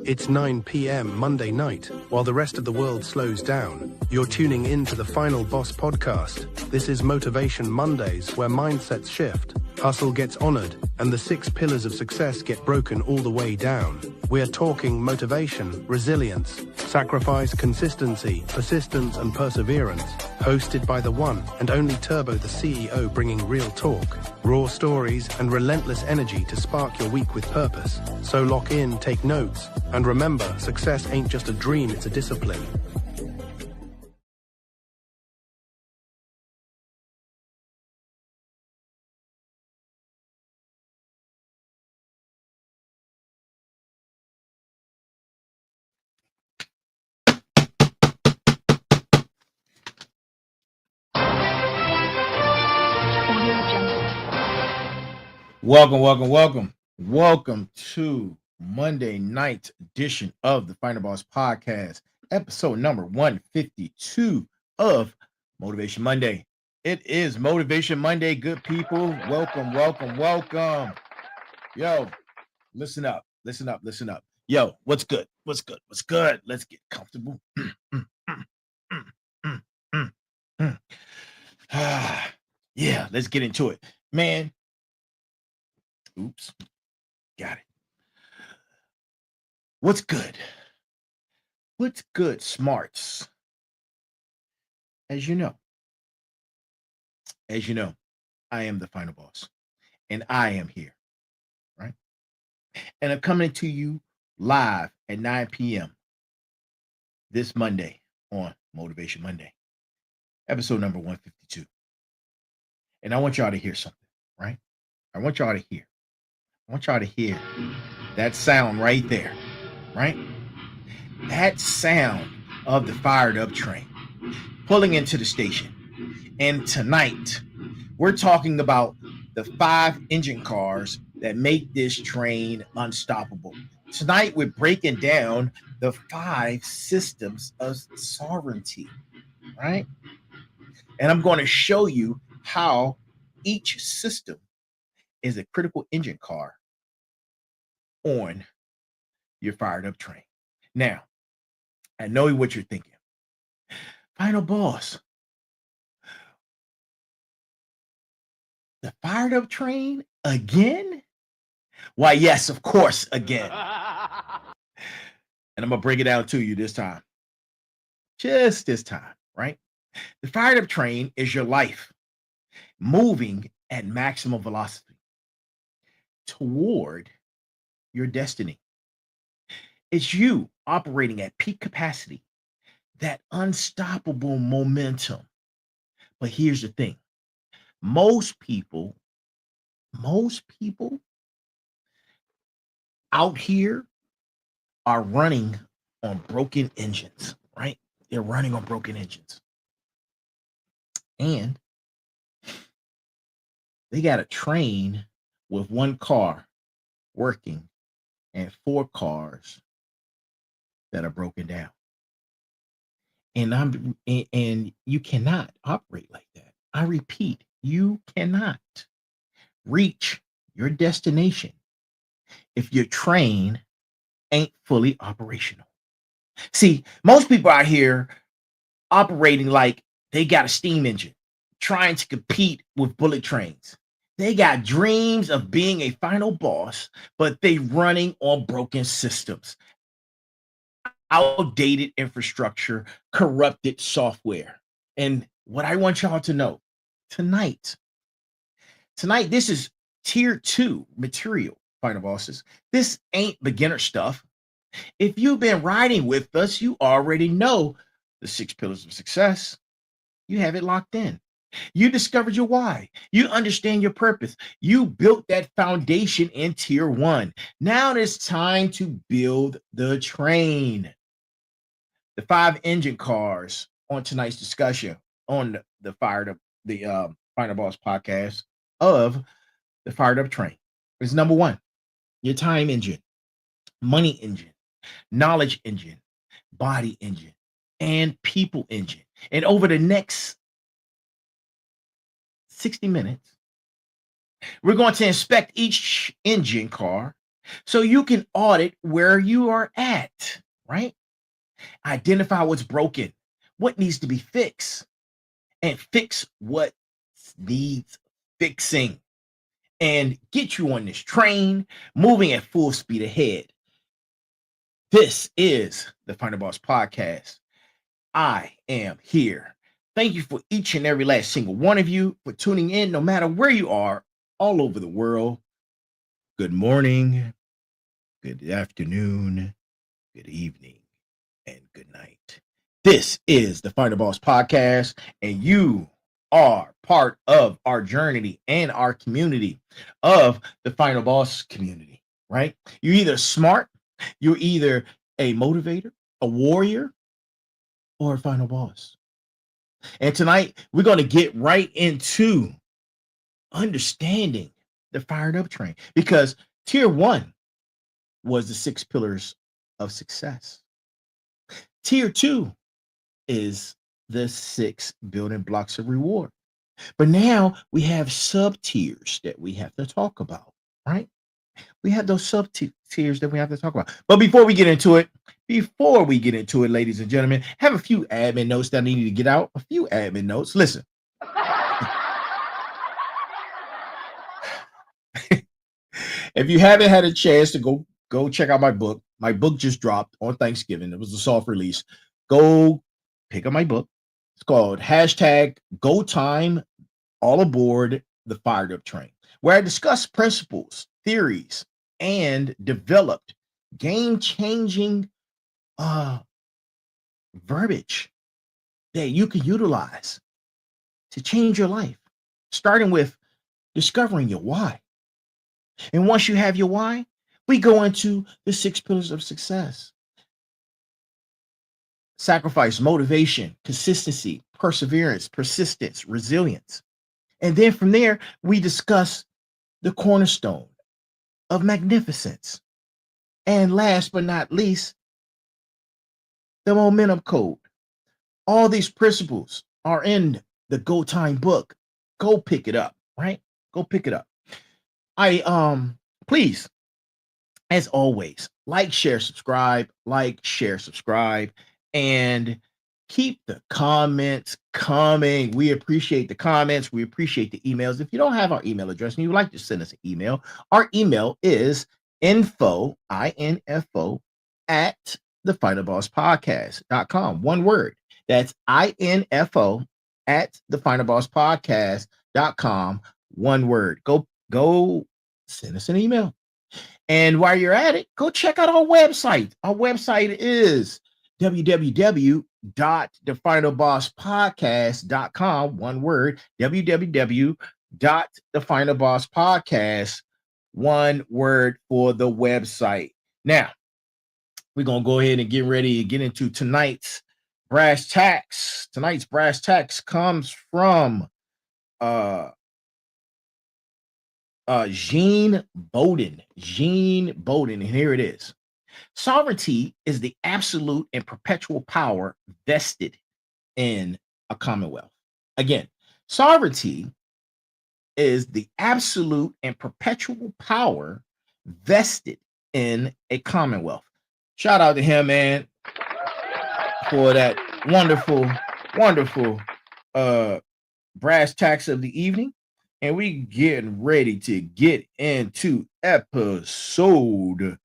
It's 9 p.m. Monday night. While the rest of the world slows down, you're tuning in to the Final Boss podcast. This is Motivation Mondays, where mindsets shift, hustle gets honored, and the 6 pillars of success get broken all the way down. We're talking motivation, resilience, sacrifice, consistency, persistence, and perseverance. Hosted by the one and only Turbo, the CEO, bringing real talk, raw stories, and relentless energy to spark your week with purpose. So lock in, take notes, and remember, success ain't just a dream, it's a discipline. Welcome to Monday night edition of the Final Boss podcast, episode number 152 of Motivation Monday. It is Motivation Monday, good people. Welcome. Yo, listen up. Yo, what's good? Let's get comfortable. Yeah, let's get into it, man. Oops. Got it. What's good? Smarts? As you know, I am the Final Boss, and I am here, right? And I'm coming to you live at 9 p.m. this Monday on Motivation Monday, episode number 152. And I want y'all to hear something, right? I want y'all to hear that sound right there, right? That sound of the fired up train pulling into the station. And tonight, we're talking about the 5 engine cars that make this train unstoppable. Tonight, we're breaking down the 5 systems of sovereignty, right? And I'm going to show you how each system is a critical engine car on your fired up train. Now, I know what you're thinking. Final Boss, the fired up train again? Why, yes, of course, again. And I'm going to break it down to you this time. Just this time, right? The fired up train is your life moving at maximum velocity toward your destiny. It's you operating at peak capacity, that unstoppable momentum. But here's the thing. Most people out here are running on broken engines, right? They're running on broken engines. And they got a train with 1 car working and 4 cars that are broken down. And you cannot operate like that. I repeat, you cannot reach your destination if your train ain't fully operational. See, most people out here operating like they got a steam engine, trying to compete with bullet trains. They got dreams of being a final boss, but they running on broken systems, outdated infrastructure, corrupted software. And what I want y'all to know tonight, this is tier 2 material, Final Bosses. This ain't beginner stuff. If you've been riding with us, you already know the 6 pillars of success. You have it locked in. You discovered your why. You understand your purpose. You built that foundation in tier 1. Now it's time to build the train. The 5 engine cars on tonight's discussion on the Final Boss podcast of the fired up train is number 1, your time engine, money engine, knowledge engine, body engine, and people engine. And over the next 60 minutes. We're going to inspect each engine car so you can audit where you are at, right? Identify what's broken, what needs to be fixed, and fix what needs fixing, and get you on this train moving at full speed ahead. This is the Final Boss Podcast. I am here. Thank you for each and every last single one of you for tuning in, no matter where you are, all over the world. Good morning, good afternoon, good evening, and good night. This is the Final Boss Podcast, and you are part of our journey and our community of the Final Boss community, right? You're either smart, you're either a motivator, a warrior, or a final boss. And tonight, we're going to get right into understanding the fired up train, because tier one was the 6 pillars of success. Tier two is the 6 building blocks of reward. But now we have sub tiers that we have to talk about, right? We have those sub tiers that we have to talk about. But before we get into it, ladies and gentlemen, have a few admin notes that I need to get out. A few admin notes. Listen. If you haven't had a chance to go check out my book just dropped on Thanksgiving. It was a soft release. Go pick up my book. It's called #Go Time All Aboard the Fired Up Train, where I discuss principles, theories, and developed game-changing verbiage that you can utilize to change your life, starting with discovering your why. And once you have your why, we go into the 6 pillars of success: sacrifice, motivation, consistency, perseverance, persistence, resilience. And then from there, we discuss the cornerstone of magnificence. And last but not least, the momentum code. All these principles are in the Go Time book. Go pick it up, right? Go pick it up. Please, as always, like, share, subscribe, and keep the comments coming. We appreciate the comments. We appreciate the emails. If you don't have our email address and you'd like to send us an email, our email is info, I-N-F-O, at thefinalbosspodcast.com. One word. That's INFO at thefinalbosspodcast.com. One word. Go send us an email. And while you're at it, go check out our website. Our website is www.thefinalbosspodcast.com. One word. www.thefinalbosspodcast. One word for the website. Now, we're going to go ahead and get ready to get into tonight's brass tacks. Tonight's brass tacks comes from Gene Bowden. And here it is. Sovereignty is the absolute and perpetual power vested in a commonwealth. Again, sovereignty is the absolute and perpetual power vested in a commonwealth. Shout out to him, man, for that wonderful brass tacks of the evening. And we getting ready to get into episode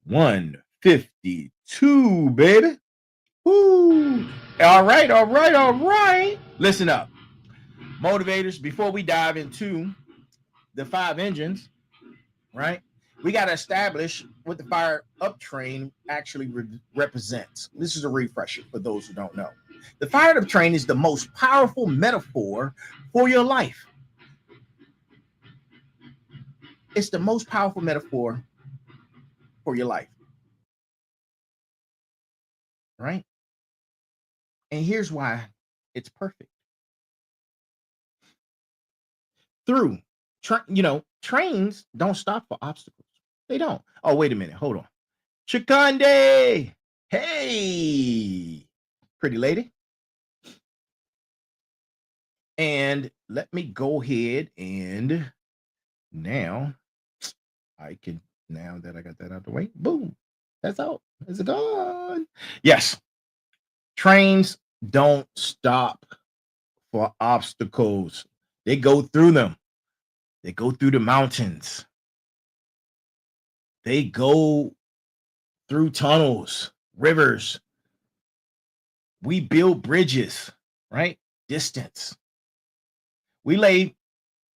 152, baby. Woo. All right. Listen up, motivators. Before we dive into the 5 engines, right, we got to establish what the fire up train actually represents. This is a refresher for those who don't know. The fired up train is the most powerful metaphor for your life. It's the most powerful metaphor for your life, right? And here's why it's perfect. Trains don't stop for obstacles. They don't. Oh, wait a minute. Hold on. Chikande. Hey, pretty lady. And let me go ahead and now I can, now that I got that out of the way, boom, that's out. It's gone. Yes, trains don't stop for obstacles. They go through them. They go through the mountains. They go through tunnels, rivers. We build bridges, right? Distance. We've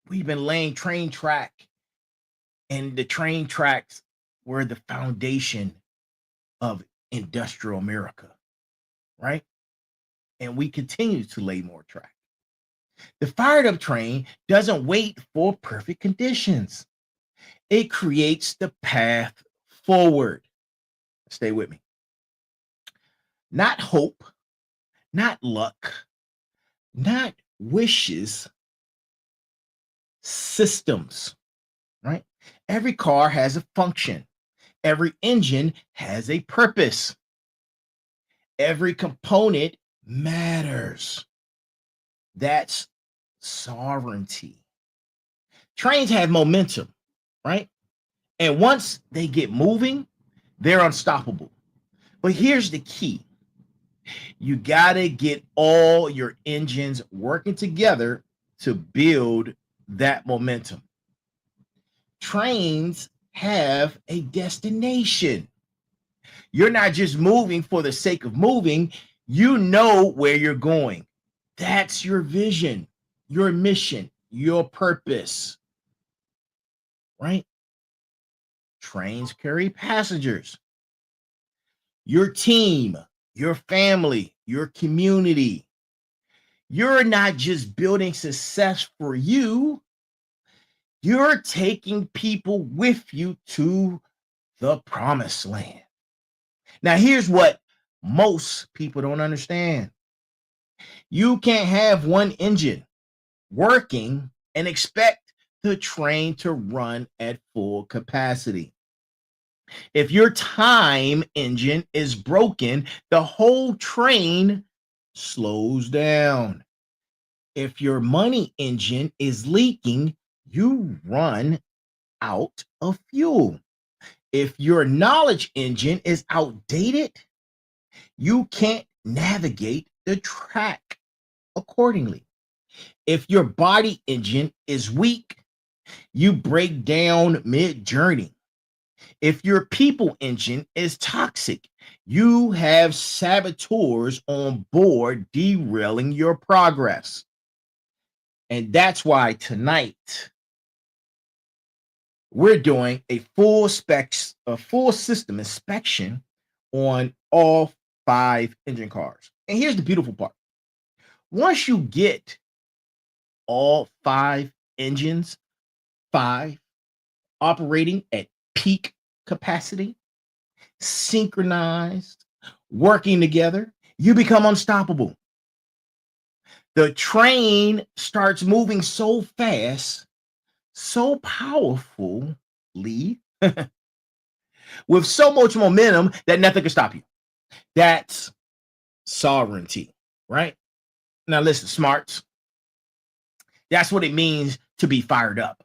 been laying train track, and the train tracks were the foundation of industrial America, right? And we continue to lay more track. The fired up train doesn't wait for perfect conditions. It creates the path forward. Stay with me. Not hope, not luck, not wishes, systems, right? Every car has a function. Every engine has a purpose. Every component matters. That's sovereignty. Trains have momentum, right? And once they get moving, they're unstoppable. But here's the key. You got to get all your engines working together to build that momentum. Trains have a destination. You're not just moving for the sake of moving. You know where you're going. That's your vision, your mission, your purpose, right? Trains carry passengers. Your team, your family, your community. You're not just building success for you. You're taking people with you to the promised land. Now, here's what most people don't understand. You can't have one engine working and expect the train to run at full capacity. If your time engine is broken, the whole train slows down. If your money engine is leaking, you run out of fuel. If your knowledge engine is outdated, you can't navigate the track accordingly. If your body engine is weak, you break down mid journey. If your people engine is toxic, you have saboteurs on board derailing your progress. And that's why tonight we're doing a full system inspection on all 5 engine cars. And here's the beautiful part. Once you get all 5 engines, 5 operating at peak capacity, synchronized, working together, you become unstoppable. The train starts moving so fast, so powerfully, with so much momentum that nothing can stop you. That's sovereignty, right? Now, listen, smarts. That's what it means to be fired up.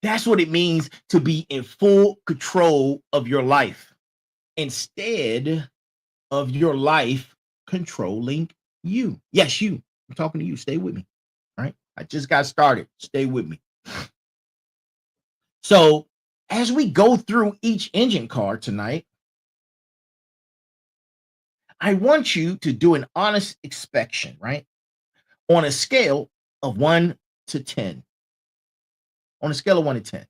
That's what it means to be in full control of your life instead of your life controlling you. Yes, you. I'm talking to you. Stay with me. All right. I just got started. Stay with me. So, as we go through each engine car tonight, I want you to do an honest inspection, right? On a scale of 1 to 10. On a scale of 1 to 10.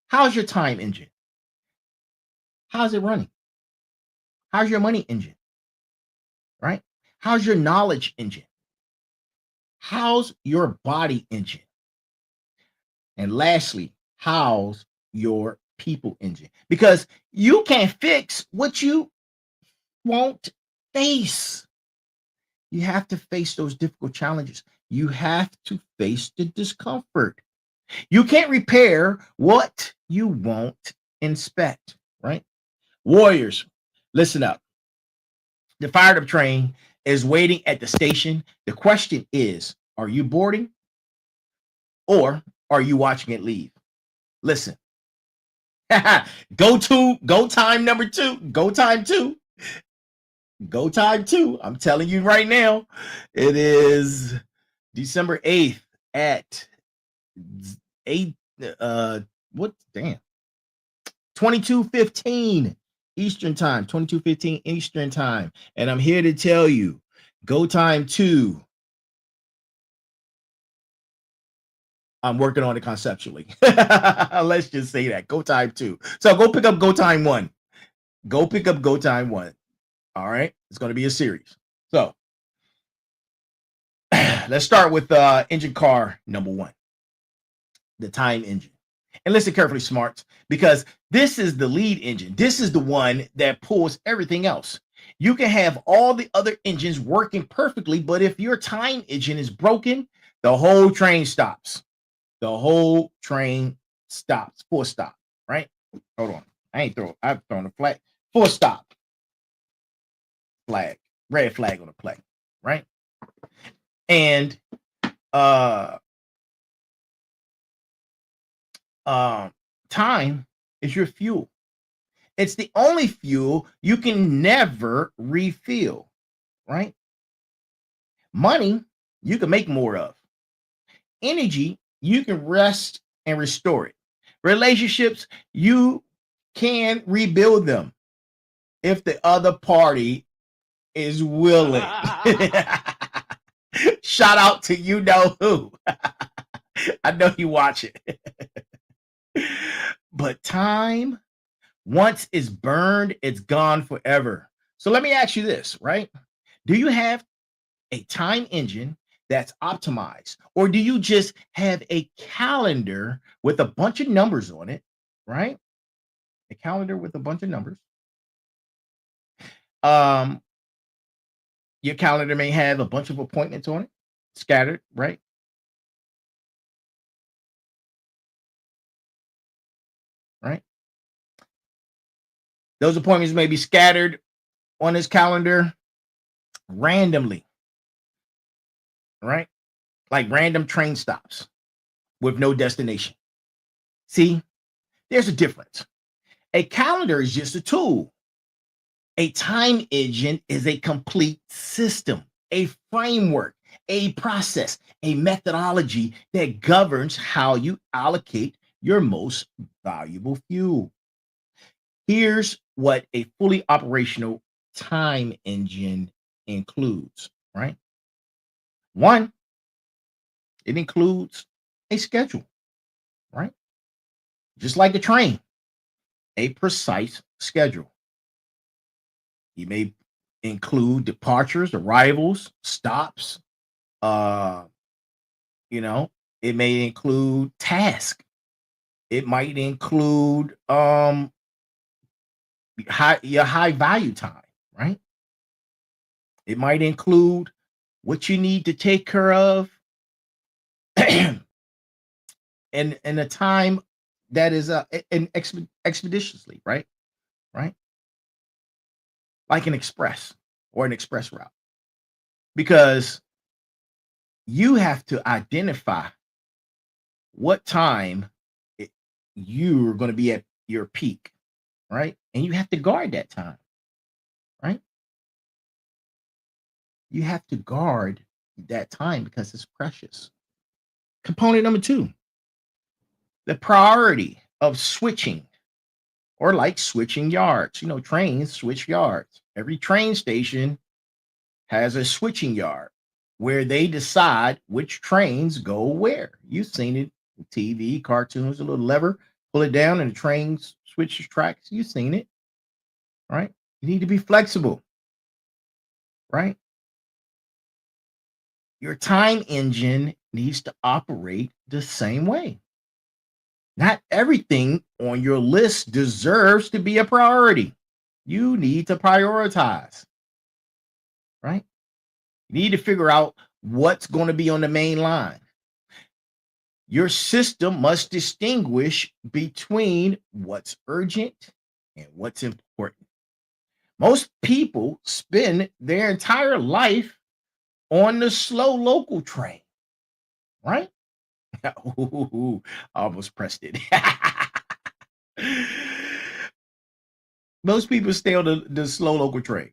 How's your time engine? How's it running? How's your money engine? Right? How's your knowledge engine? How's your body engine? And lastly, how's your people engine? Because you can't fix what you won't face. You have to face those difficult challenges. You have to face the discomfort. You can't repair what you won't inspect, right? Warriors, listen up. The fired up train is waiting at the station. The question is, are you boarding or are you watching it leave? Listen, go time number two, go time two, go time two. I'm telling you right now, it is December 8th at 8 what damn 22:15 Eastern time, 22:15 Eastern time. And I'm here to tell you, go time two. I'm working on it conceptually. Let's just say that. Go time two. So go pick up go time one. Go pick up go time one. All right. It's going to be a series. So let's start with engine car number one, the time engine. And listen carefully, smarts, because this is the lead engine. This is the one that pulls everything else. You can have all the other engines working perfectly, but if your time engine is broken, the whole train stops. The whole train stops. Full stop, right? Hold on. I've thrown a flag. Full stop. Flag. Red flag on the play, right? And time is your fuel. It's the only fuel you can never refill, right? Money you can make more of. Energy you can rest and restore it. Relationships you can rebuild them if the other party is willing. Shout out to you know who. I know you watch it. But time, once it's burned, it's gone forever. So let me ask you this, right? Do you have a time engine that's optimized, or do you just have a calendar with a bunch of numbers on it, right? A calendar with a bunch of numbers. Your calendar may have a bunch of appointments on it, scattered, right? Right. Those appointments may be scattered on his calendar randomly, right? Like random train stops with no destination. See, there's a difference. A calendar is just a tool. A time engine is a complete system, a framework, a process, a methodology that governs how you allocate your most valuable fuel. Here's what a fully operational time engine includes, right? One, it includes a schedule, right? Just like a train, a precise schedule. You may include departures, arrivals, stops. Uh, it may include task. It might include your high value time, right? It might include what you need to take care of in a time that is expeditiously, right? Right? Like an express or an express route. Because you have to identify what time you're going to be at your peak, right? And you have to guard that time, right? You have to guard that time because it's precious. Component number two, the priority of switching, or like switching yards. Trains switch yards. Every train station has a switching yard where they decide which trains go where. You've seen it in TV, cartoons, a little lever, pull it down, and the train switches tracks. You've seen it, right? You need to be flexible, right? Your time engine needs to operate the same way. Not everything on your list deserves to be a priority. You need to prioritize, right? You need to figure out what's going to be on the main line. Your system must distinguish between what's urgent and what's important. Most people spend their entire life on the slow local train, right? Ooh, I almost pressed it. Most people stay on the slow local train,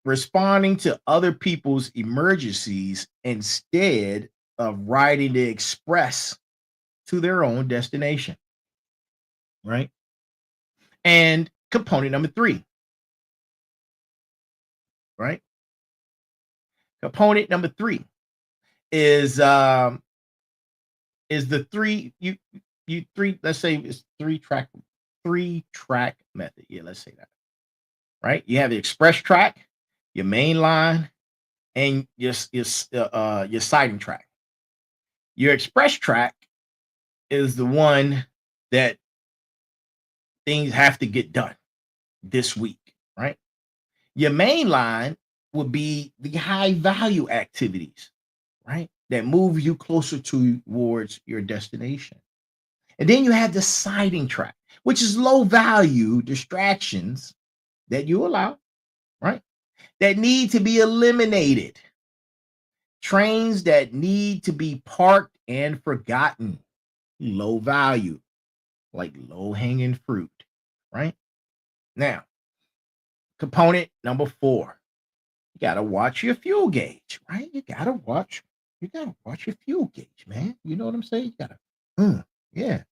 responding to other people's emergencies instead of riding the express to their own destination, right? And component number three, right? Component number three is the three, let's say it's three track method. Yeah, let's say that. Right? You have the express track, your main line, and your siding track. Your express track is the one that things have to get done this week, right? Your main line would be the high value activities, right? That move you closer towards your destination. And then you have the siding track, which is low value distractions that you allow, right? That need to be eliminated. Trains that need to be parked and forgotten. Low value, like low hanging fruit, right? Now, component number four, you got to watch your fuel gauge, right? You got to watch your fuel gauge, man. You know what I'm saying? You got to, yeah.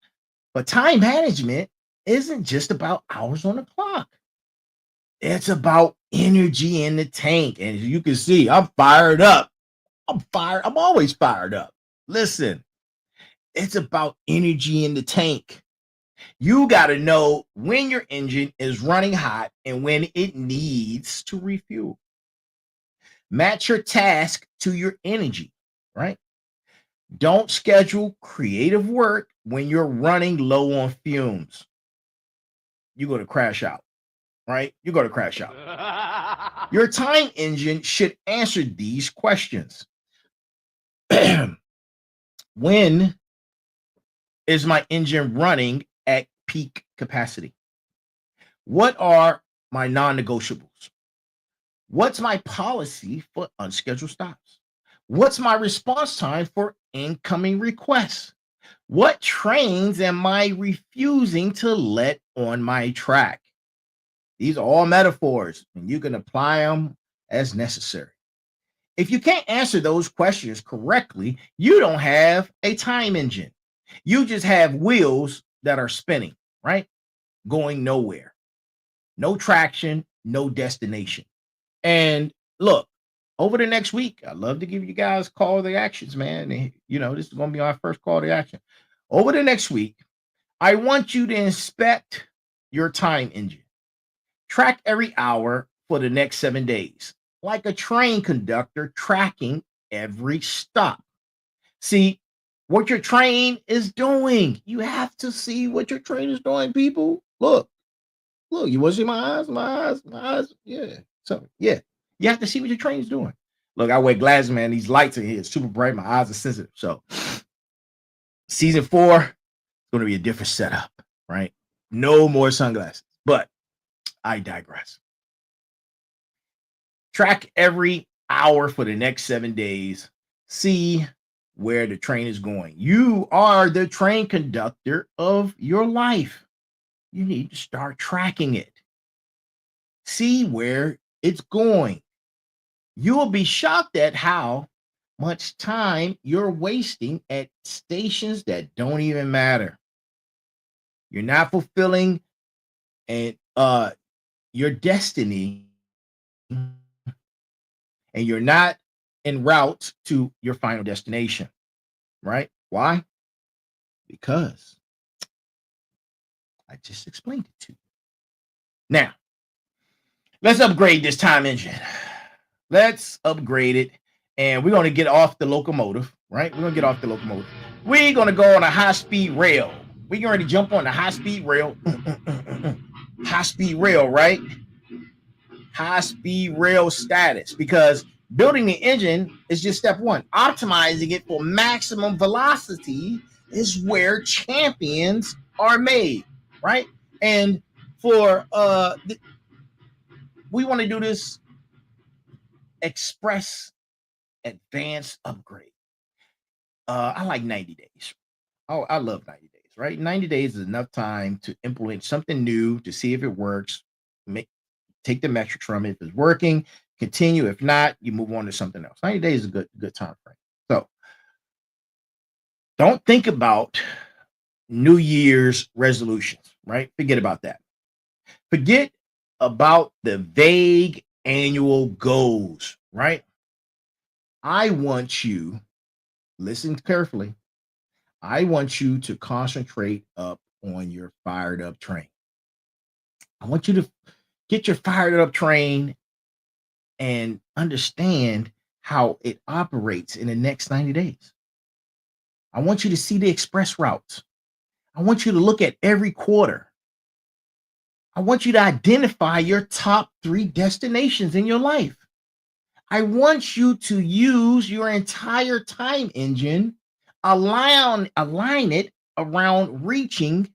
But time management isn't just about hours on the clock. It's about energy in the tank. And as you can see, I'm fired up. I'm always fired up. Listen, it's about energy in the tank. You got to know when your engine is running hot and when it needs to refuel. Match your task to your energy, right? Don't schedule creative work when you're running low on fumes. You're going to crash out, right? You're going to crash out. Your time engine should answer these questions. When is my engine running at peak capacity? What are my non-negotiables? What's my policy for unscheduled stops? What's my response time for incoming requests? What trains am I refusing to let on my track? These are all metaphors, and you can apply them as necessary. If you can't answer those questions correctly, you don't have a time engine. You just have wheels that are spinning, right? Going nowhere. No traction, no destination. And look, over the next week, I'd love to give you guys call to actions, man. And, this is going to be our first call to action. Over the next week, I want you to inspect your time engine. Track every hour for the next 7 days, like a train conductor tracking every stop. See what your train is doing. You have to see what your train is doing, people. Look, you want to see my eyes? Yeah. So, yeah, you have to see what your train is doing. Look, I wear glasses, man. These lights in here are super bright. My eyes are sensitive. So, season 4 is going to be a different setup, right? No more sunglasses, but I digress. Track every hour for the next 7 days. See where the train is going. You are the train conductor of your life. You need to start tracking it. See where it's going. You will be shocked at how much time you're wasting at stations that don't even matter. You're not fulfilling your destiny, and you're not en route to your final destination, right? Why? Because I just explained it to you. Now, let's upgrade this time engine. Let's upgrade it, and we're going to get off the locomotive, right? We're going to get off the locomotive. We're going to go on a high-speed rail. We're going to jump on the high-speed rail. High-speed rail, right? High-speed rail status, because building the engine is just step one. Optimizing it for maximum velocity is where champions are made, right? And for We want to do this express advanced upgrade. I like 90 days. Oh, I love 90 days, right? 90 days is enough time to implement something new to see if it works. Make take the metrics from it. If it's working, continue. If not, you move on to something else. 90 days is a good time frame. So don't think about New Year's resolutions, right? Forget about that. Forget about the vague annual goals, right? I want you, listen carefully. I want you to concentrate up on your fired up train. I want you to get your fired up train and understand how it operates in the next 90 days. I want you to see the express routes. I want you to look at every quarter. I want you to identify your top 3 destinations in your life. I want you to use your entire time engine, align it around reaching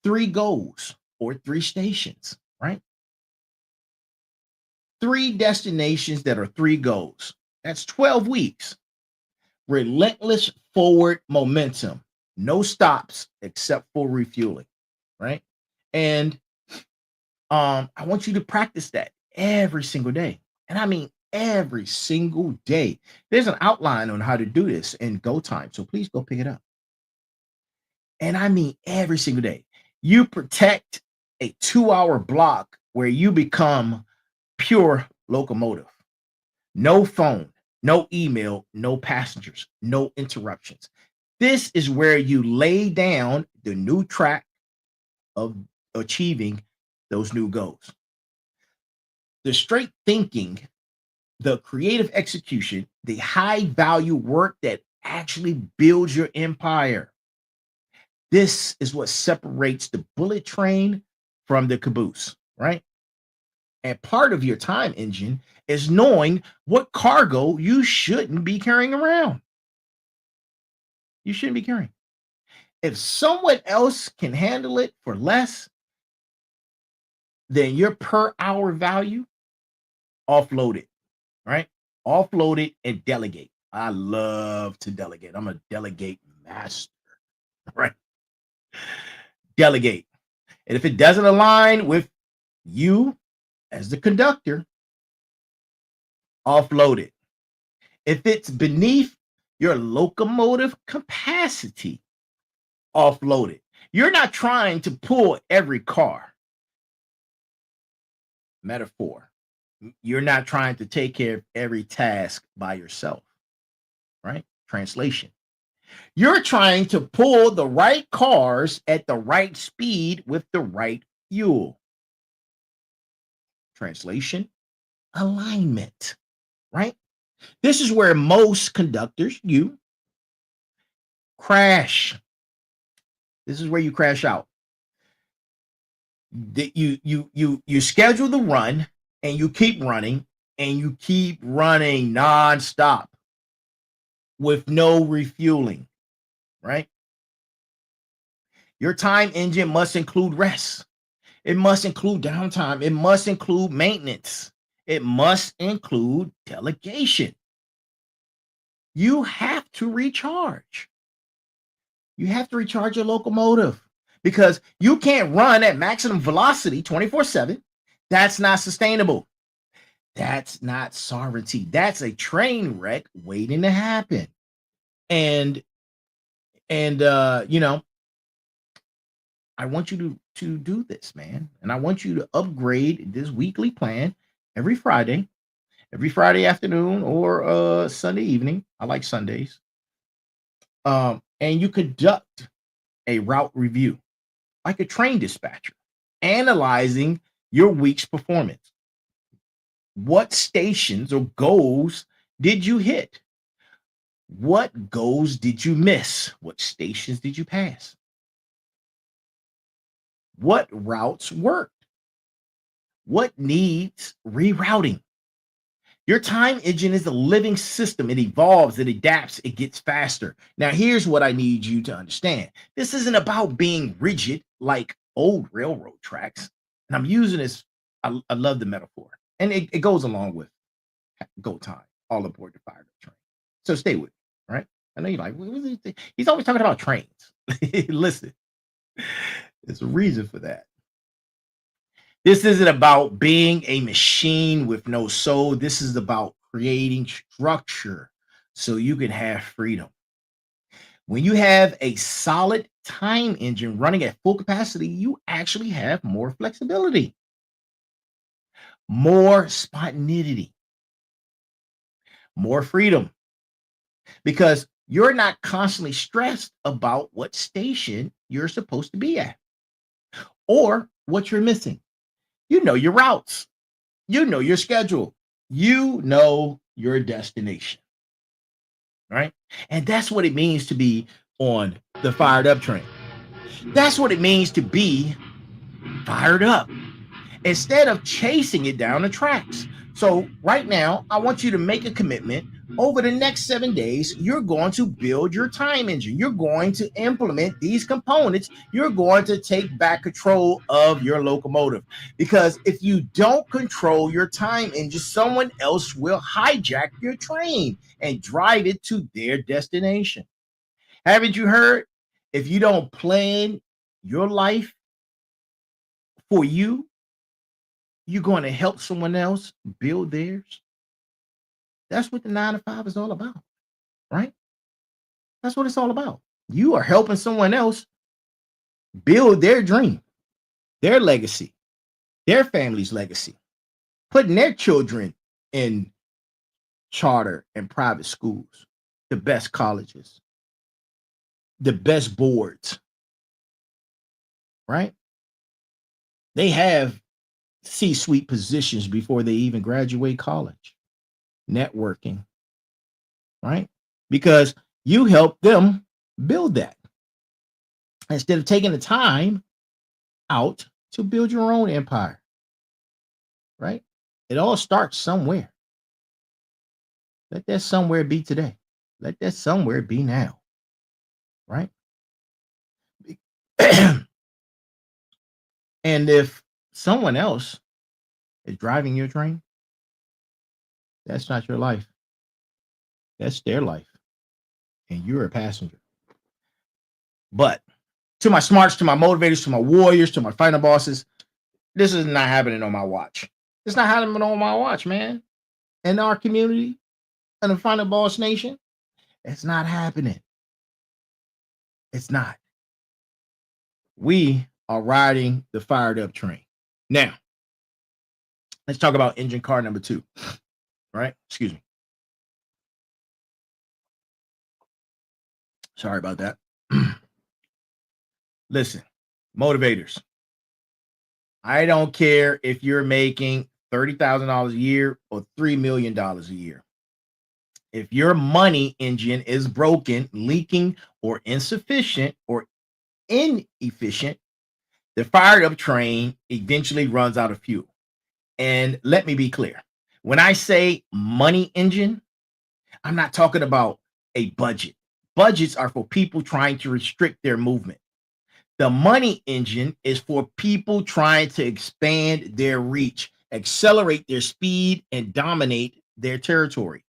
3 goals or 3 stations, right? 3 destinations that are 3 goals. That's 12 weeks. Relentless forward momentum. No stops except for refueling, right? And I want you to practice that every single day. And I mean every single day. There's an outline on how to do this in Go Time. So please go pick it up. And I mean every single day. You protect a 2-hour block where you become pure locomotive. No phone, no email, no passengers, no interruptions. This is where you lay down the new track of achieving those new goals. The straight thinking, the creative execution, the high value work that actually builds your empire. This is what separates the bullet train from the caboose, right? And part of your time engine is knowing what cargo you shouldn't be carrying around. You shouldn't be carrying. If someone else can handle it for less than your per hour value, offload it, right? Offload it and delegate. I love to delegate. I'm a delegate master, right? Delegate. And if it doesn't align with you as the conductor, offload it. If it's beneath your locomotive capacity, offload it. You're not trying to pull every car. Metaphor. You're not trying to take care of every task by yourself, right? Translation. You're trying to pull the right cars at the right speed with the right fuel. Translation. Alignment, right? This is where most conductors, you crash. This is where you crash out. You schedule the run and you keep running nonstop with no refueling, right? Your time engine must include rest. It must include downtime. It must include maintenance. It must include delegation. You have to recharge. You have to recharge your locomotive because you can't run at maximum velocity 24/7. That's not sustainable. That's not sovereignty. That's a train wreck waiting to happen. And I want you to do this, man. And I want you to upgrade this weekly plan every Friday afternoon or Sunday evening. I like Sundays. And you conduct a route review like a train dispatcher, analyzing your week's performance. What stations or goals did you hit? What goals did you miss? What stations did you pass? What routes worked? What needs rerouting? Your time engine is a living system. It evolves, it adapts, it gets faster. Now, here's what I need you to understand. This isn't about being rigid like old railroad tracks. And I'm using this I love the metaphor, and it goes along with go time, all aboard the fired up train. So stay with me, right? I know you're like, what was he? He's always talking about trains. Listen, there's a reason for that. This isn't about being a machine with no soul. This is about creating structure so you can have freedom. When you have a solid time engine running at full capacity, you actually have more flexibility, more spontaneity, more freedom, because you're not constantly stressed about what station you're supposed to be at or what you're missing. You know your routes, you know your schedule, you know your destination, right? And that's what it means to be on the fired up train. That's what it means to be fired up instead of chasing it down the tracks. So right now, I want you to make a commitment. Over the next 7 days, you're going to build your time engine. You're going to implement these components. You're going to take back control of your locomotive. Because if you don't control your time engine, someone else will hijack your train and drive it to their destination. Haven't you heard? If you don't plan your life for you, you're going to help someone else build theirs. That's what the 9 to 5 is all about, right? That's what it's all about. You are helping someone else build their dream, their legacy, their family's legacy, putting their children in charter and private schools, the best colleges, the best boards, right? They have C-suite positions before they even graduate college. Networking, right? Because you help them build that instead of taking the time out to build your own empire, right? It all starts somewhere. Let that somewhere be today. Let that somewhere be now, right? And if someone else is driving your train, that's not your life. That's their life. And you're a passenger. But to my smarts, to my motivators, to my warriors, to my final bosses, this is not happening on my watch. It's not happening on my watch, man. In our community, in the Final Boss Nation, it's not happening. It's not. We are riding the fired up train. Now, let's talk about engine car number 2. Right? Excuse me. Sorry about that. Listen, motivators. I don't care if you're making $30,000 a year or $3 million a year. If your money engine is broken, leaking, or insufficient or inefficient, the fired up train eventually runs out of fuel. And let me be clear. When I say money engine, I'm not talking about a budget. Budgets are for people trying to restrict their movement. The money engine is for people trying to expand their reach, accelerate their speed, and dominate their territory.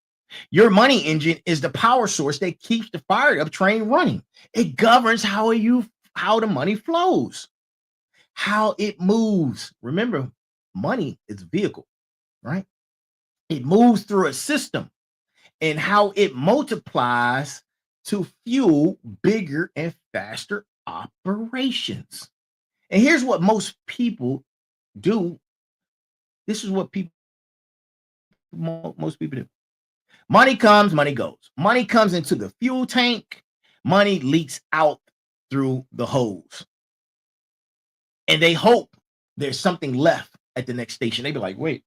Your money engine is the power source that keeps the fired up train running. It governs how the money flows, how it moves. Remember, money is a vehicle, right? It moves through a system, and how it multiplies to fuel bigger and faster operations. And here's what most people do. This is what most people do. Money comes, money goes. Money comes into the fuel tank. Money leaks out through the hose. And they hope there's something left at the next station. They be like, wait,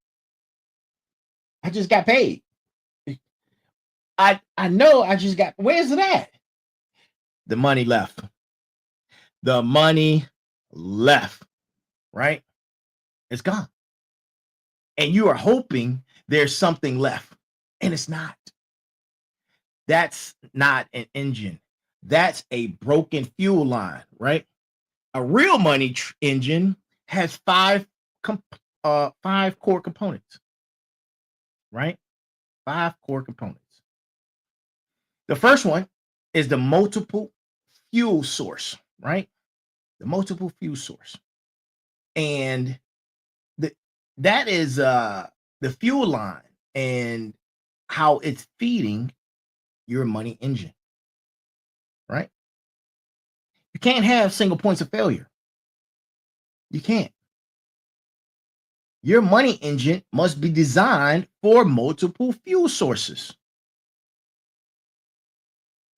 I just got paid. I know I just got, where's it at? The money left. The money left, right? It's gone. And you are hoping there's something left, and it's not. That's not an engine. That's a broken fuel line, right? A real money engine has 5 five core components, right? Five core components. The first one is the multiple fuel source, right? The multiple fuel source. And the, that is the fuel line and how it's feeding your money engine, right? You can't have single points of failure. You can't. Your money engine must be designed for multiple fuel sources.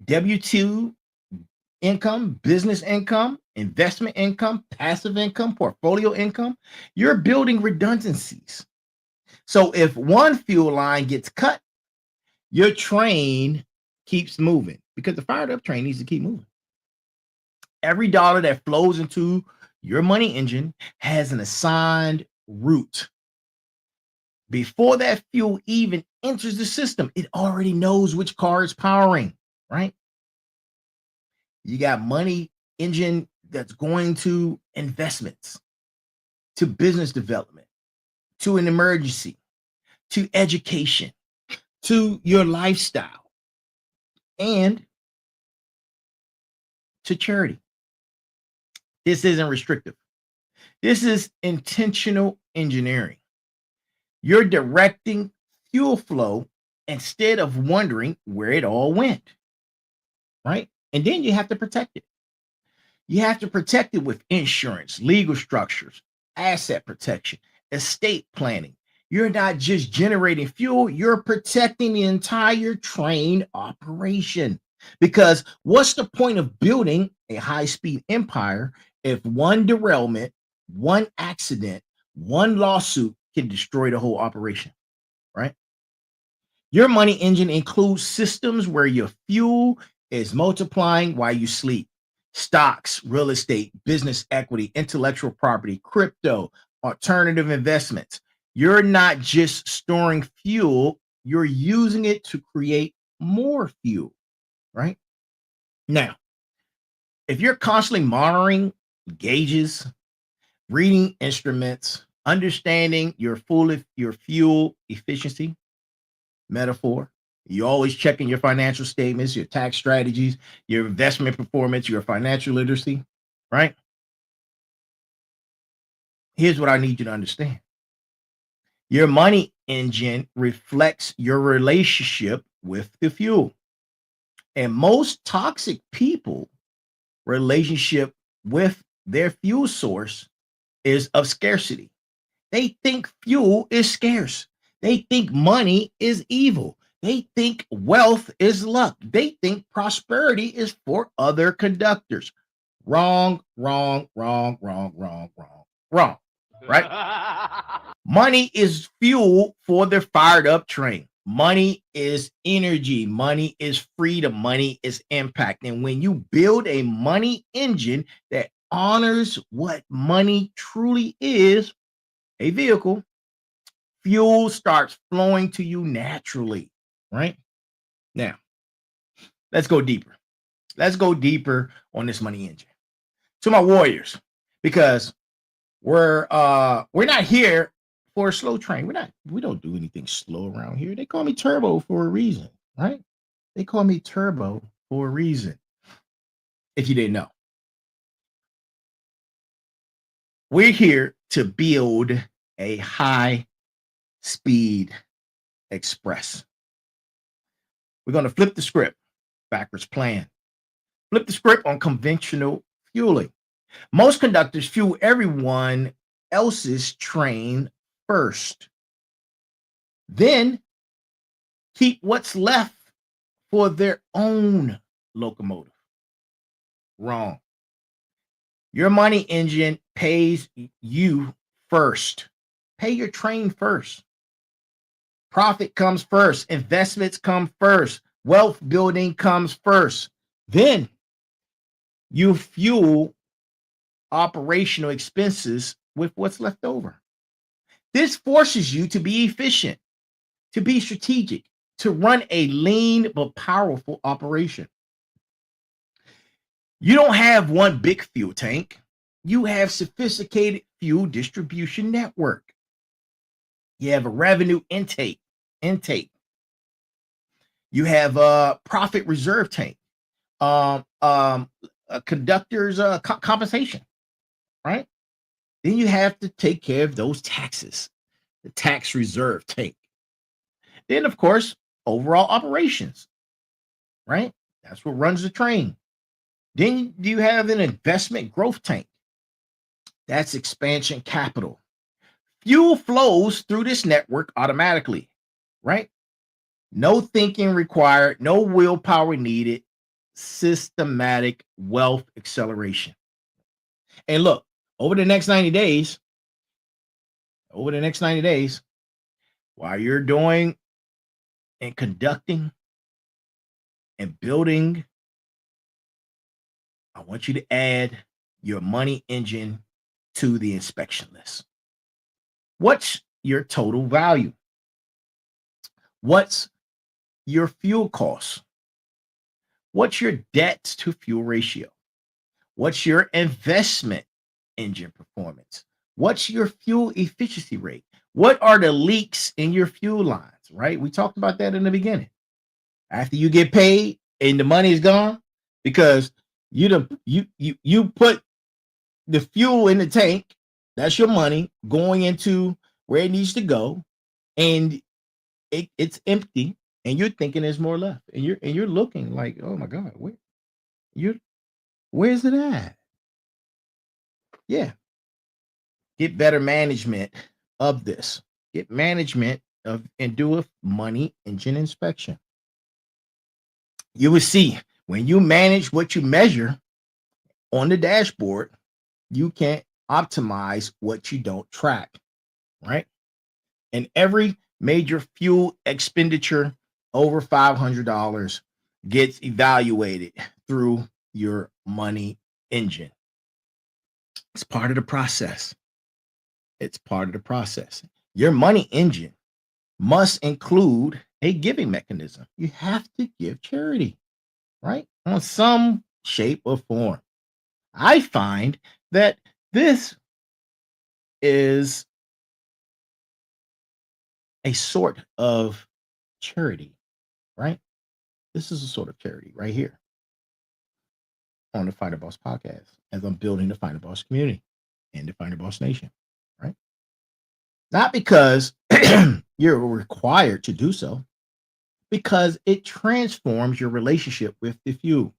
W2 income, business income, investment income, passive income, portfolio income. You're building redundancies. So if one fuel line gets cut, your train keeps moving because the fired up train needs to keep moving. Every dollar that flows into your money engine has an assigned route. Before that fuel even enters the system, it already knows which car is powering, right? You got money engine that's going to investments, to business development, to an emergency, to education, to your lifestyle, and to charity. This isn't restrictive. This is intentional engineering. You're directing fuel flow instead of wondering where it all went, right? And then you have to protect it. You have to protect it with insurance, legal structures, asset protection, estate planning. You're not just generating fuel, you're protecting the entire train operation. Because what's the point of building a high-speed empire if one derailment, one accident, one lawsuit can destroy the whole operation, right? Your money engine includes systems where your fuel is multiplying while you sleep. Stocks, real estate, business equity, intellectual property, crypto, alternative investments. You're not just storing fuel, you're using it to create more fuel, right? Now, if you're constantly monitoring gauges, reading instruments, understanding your fuel efficiency, metaphor, you're always checking your financial statements, your tax strategies, your investment performance, your financial literacy, right? Here's what I need you to understand. Your money engine reflects your relationship with the fuel. And most toxic people relationship with their fuel source is of scarcity. They think fuel is scarce. They think money is evil. They think wealth is luck. They think prosperity is for other conductors. Wrong, wrong, wrong, wrong, wrong, wrong, wrong, right? Money is fuel for the fired up train. Money is energy. Money is freedom. Money is impact. And when you build a money engine that honors what money truly is, a vehicle, fuel starts flowing to you naturally, right? Now, let's go deeper. Let's go deeper on this money engine. To my warriors, because we're not here for a slow train. We don't do anything slow around here. They call me Turbo for a reason, right? They call me Turbo for a reason. If you didn't know. We're here to build a high speed express. We're going to flip the script, backwards plan. Flip the script on conventional fueling. Most conductors fuel everyone else's train first. Then keep what's left for their own locomotive. Wrong. Your money engine pays you first. Pay your train first. Profit comes first. Investments come first. Wealth building comes first. Then you fuel operational expenses with what's left over. This forces you to be efficient, to be strategic, to run a lean but powerful operation. You don't have one big fuel tank. You have sophisticated fuel distribution network. You have a revenue intake. You have a profit reserve tank. A conductor's compensation, right? Then you have to take care of those taxes, the tax reserve tank. Then, of course, overall operations, right? That's what runs the train. Then you have an investment growth tank. That's expansion capital. Fuel flows through this network automatically, right? No thinking required, no willpower needed, systematic wealth acceleration. And look, over the next 90 days, while you're doing and conducting and building, I want you to add your money engine to the inspection list. What's your total value? What's your fuel costs? What's your debt to fuel ratio? What's your investment engine performance? What's your fuel efficiency rate? What are the leaks in your fuel lines, right? We talked about that in the beginning. After you get paid and the money is gone, because you put the fuel in the tank, that's your money going into where it needs to go, and it's empty, and you're thinking there's more left, and you're looking like, oh my God, where's it at? Yeah. Get better management of this. Get management of and do a money engine inspection. You will see when you manage what you measure on the dashboard, you can optimize what you don't track, right? And every major fuel expenditure over $500 gets evaluated through your money engine. It's part of the process. It's part of the process. Your money engine must include a giving mechanism. You have to give charity, right? On some shape or form. I find that this is a sort of charity, right? This is a sort of charity right here on the Finder Boss podcast as I'm building the Finder Boss community and the Finder Boss Nation, right? Not because you're required to do so, because it transforms your relationship with the fuel.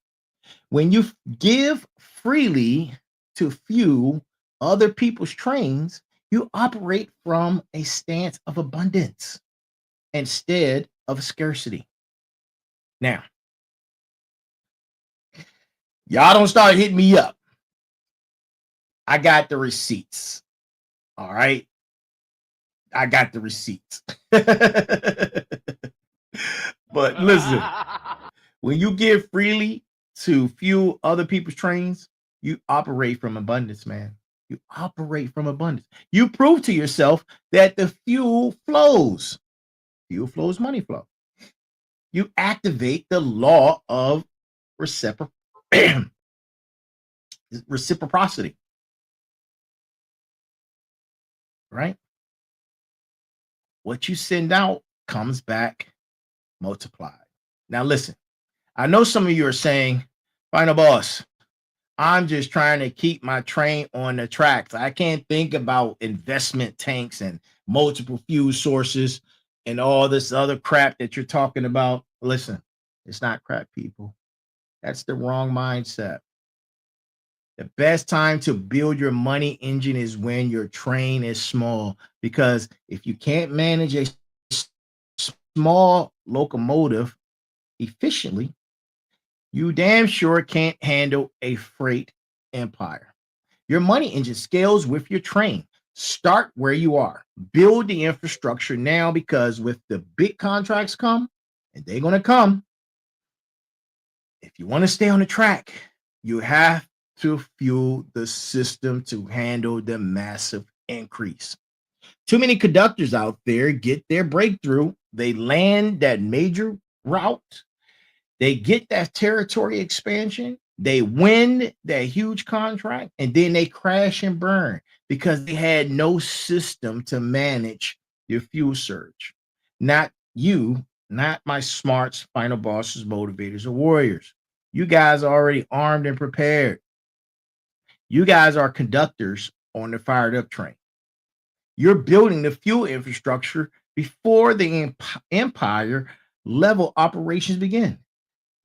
When you give freely to fuel other people's trains, you operate from a stance of abundance instead of scarcity. Now, y'all don't start hitting me up. I got the receipts. All right. I got the receipts. But listen, when you give freely to fuel other people's trains, you operate from abundance, man. You operate from abundance. You prove to yourself that the fuel flows. Fuel flows, money flow. You activate the law of reciprocity. Right? What you send out comes back multiplied. Now, listen, I know some of you are saying, Final Boss, I'm just trying to keep my train on the tracks. I can't think about investment tanks and multiple fuel sources and all this other crap that you're talking about. Listen, it's not crap, people. That's the wrong mindset. The best time to build your money engine is when your train is small, because if you can't manage a small locomotive efficiently, you damn sure can't handle a freight empire. Your money engine scales with your train. Start where you are. Build the infrastructure now, because with the big contracts come, and they're going to come, if you want to stay on the track, you have to fuel the system to handle the massive increase. Too many conductors out there get their breakthrough. They land that major route. They get that territory expansion. They win that huge contract, and then they crash and burn because they had no system to manage your fuel surge. Not you, not my smarts, final bosses, motivators, or warriors. You guys are already armed and prepared. You guys are conductors on the fired up train. You're building the fuel infrastructure before the empire level operations begin.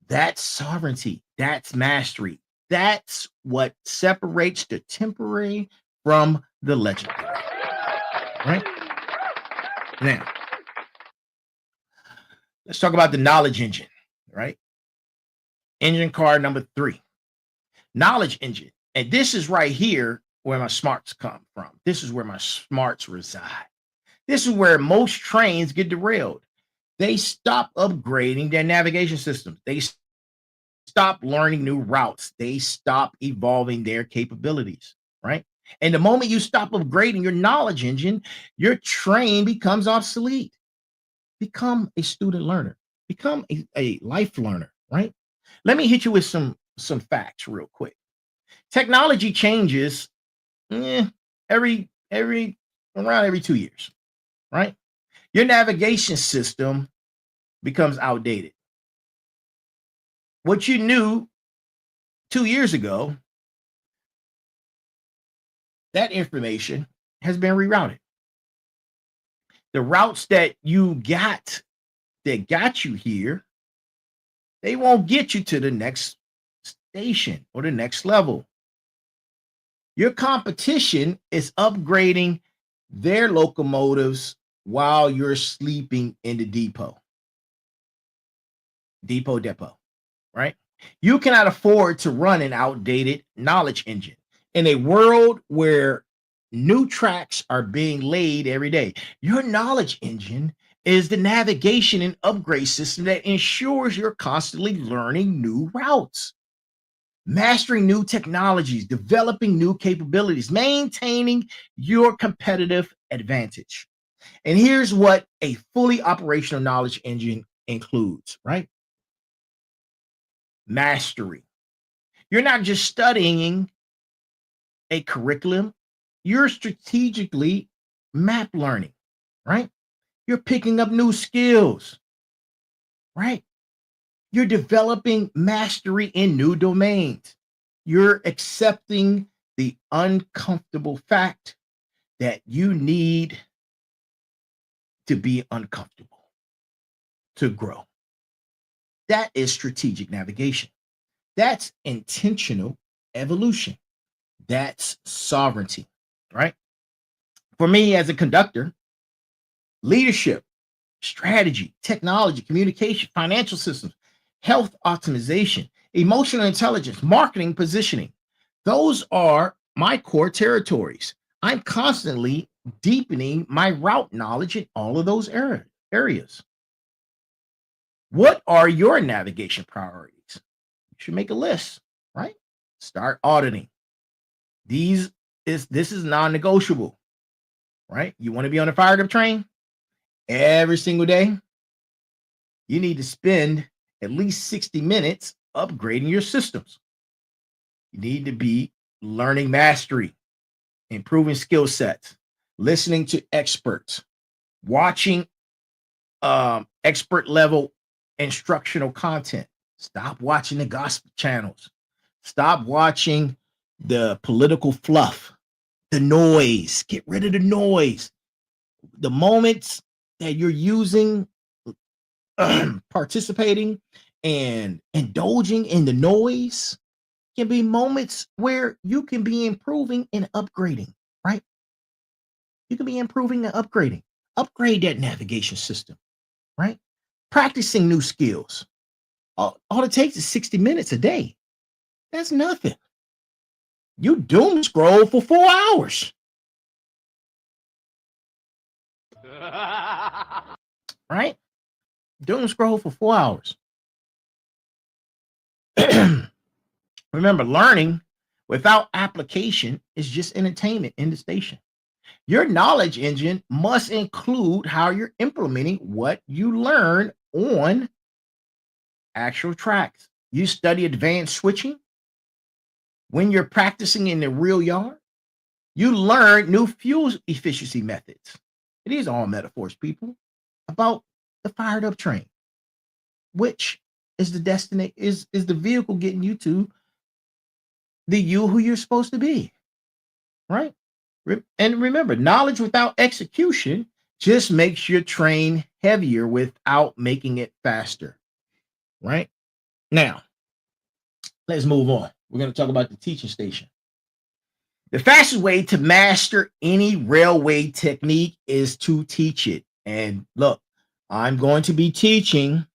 That's sovereignty. That's mastery. That's what separates the temporary from the legendary. Right? Now, let's talk about the knowledge engine, right? Engine card number 3. Knowledge engine. And this is right here where my smarts come from. This is where my smarts reside. This is where most trains get derailed. They stop upgrading their navigation systems. They stop learning new routes. They stop evolving their capabilities, right? And the moment you stop upgrading your knowledge engine, your train becomes obsolete. Become a student learner. Become a life learner, right? Let me hit you with some facts real quick. Technology changes every around every 2 years, right? Your navigation system becomes outdated. What you knew 2 years ago, that information has been rerouted. The routes that got you here, they won't get you to the next station or the next level. Your competition is upgrading their locomotives while you're sleeping in the depot, right? You cannot afford to run an outdated knowledge engine in a world where new tracks are being laid every day. Your knowledge engine is the navigation and upgrade system that ensures you're constantly learning new routes, mastering new technologies, developing new capabilities, maintaining your competitive advantage. And here's what a fully operational knowledge engine includes, right? Mastery. You're not just studying a curriculum, you're strategically map learning, right? You're picking up new skills, right? You're developing mastery in new domains. You're accepting the uncomfortable fact that you need to be uncomfortable to grow. That is strategic navigation. That's intentional evolution. That's sovereignty, right? For me as a conductor, leadership, strategy, technology, communication, financial systems, health optimization, emotional intelligence, marketing, positioning. Those are my core territories. I'm constantly deepening my route knowledge in all of those areas. What are your navigation priorities? You should make a list, right? Start auditing. This is non-negotiable, right? You want to be on the fired up train every single day? You need to spend at least 60 minutes upgrading your systems. You need to be learning mastery, improving skill sets, listening to experts, watching expert level instructional content. Stop watching the gospel channels. Stop watching the political fluff, the noise. Get rid of the noise. The moments that you're using, participating and indulging in the noise can be moments where you can be improving and upgrading, right? You can be improving and upgrading. Upgrade that navigation system, right? Practicing new skills. All it takes is 60 minutes a day. That's nothing. You doom scroll for 4 hours. Right? Doom scroll for 4 hours. Remember, learning without application is just entertainment in the station. Your knowledge engine must include how you're implementing what you learn on actual tracks. You study advanced switching when you're practicing in the real yard. You learn new fuel efficiency methods. these are all metaphors, people, about the fired up train, which is the destination, is the vehicle getting you to the you who you're supposed to be, right? And remember, knowledge without execution just makes your train heavier without making it faster, right? Now, let's move on. We're going to talk about the teaching station. The fastest way to master any railway technique is to teach it. And look, I'm going to be teaching